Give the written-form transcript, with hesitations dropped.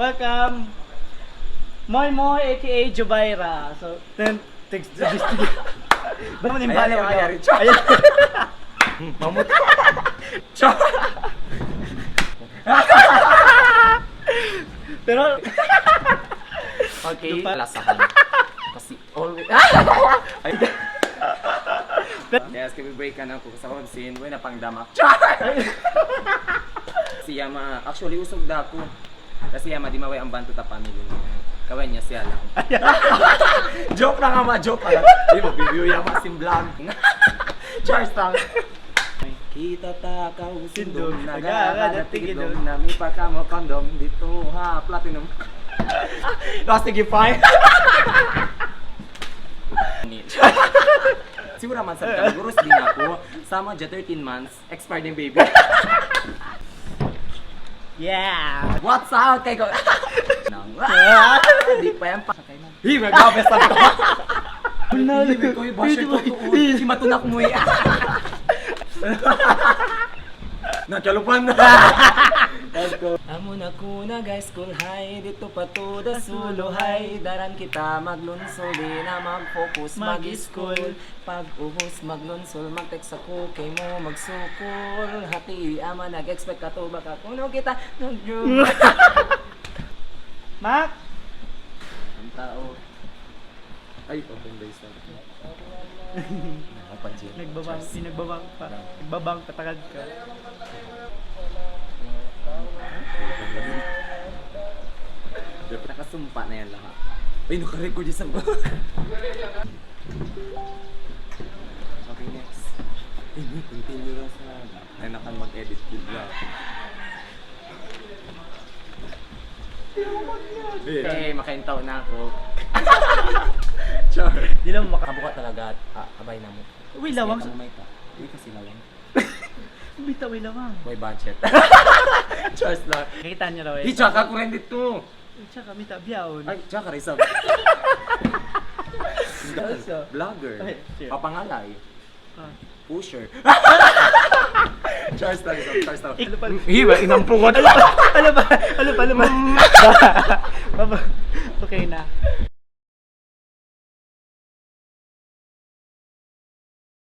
Welcome, Moy Moy aka Jubaira. So, text this. Ba't mo nimbala mo? Ayan. Mamut. Pero, Okay, lasahan. Kasi always... Yes, kami break ka na ako sa konsin. Uy, napangdamak. Si Yama, actually usog da ako. Kasi Yama, di maway ang banto ta family niya. Kaway niya siya lang. Joke lang ama, joke lang. Di mo, bibigyo Yama simblog. Charles lang. Kita ta kausindom, nagagada tigidom, nami pa ka mo kondom, dito ha, platinum. Sige, fine. Siguro man sa gurus din ako, sama dyan 13 months, expired yung baby. yeah! What's up? Kay ko. Di pa yan pa. Hi, magkabes na ko. Hindi ko yung basher ko tuon. Si matunak mo eh. Nakalupan na. Amo na kuna guys, cool high. Dito pa to da sulo high. Daran kita maglunsol, di na mag-focus, mag-school. Pag ubos maglunsol, mag-text ako kay mo magsukol. Hati ama nag-expect ka to, baka kuno kita nag-joke. Mac! Ang tao. Ay, open base na. Nakapansin. Nagbabang pa. Nagbabang patagad ka. Nakasumpa na yan lahat. Ay, nakarecord yung samba. Okay, next. Ay, continue lang sa... Ay, nakan mag-edit yung vlog. Eh, makaintaw na ako. Char. Di lang maka... Kabuka talaga at abay na mo. Uy, lawang sa... May ta. Uy, kasi lawang. Bitaw, uy, lawang. May budget. Charles lang. Nakita niyo raw eh. Di, tsaka ko rin dito. Tsaka, may tabyaw. Ay, tsaka rin sa... Vlogger. Ay, sure. Papangalay. Ah. Pusher. Charles lang, Charles lang. Ano pa? Hiba, inampungan. Ano ba? Okay na.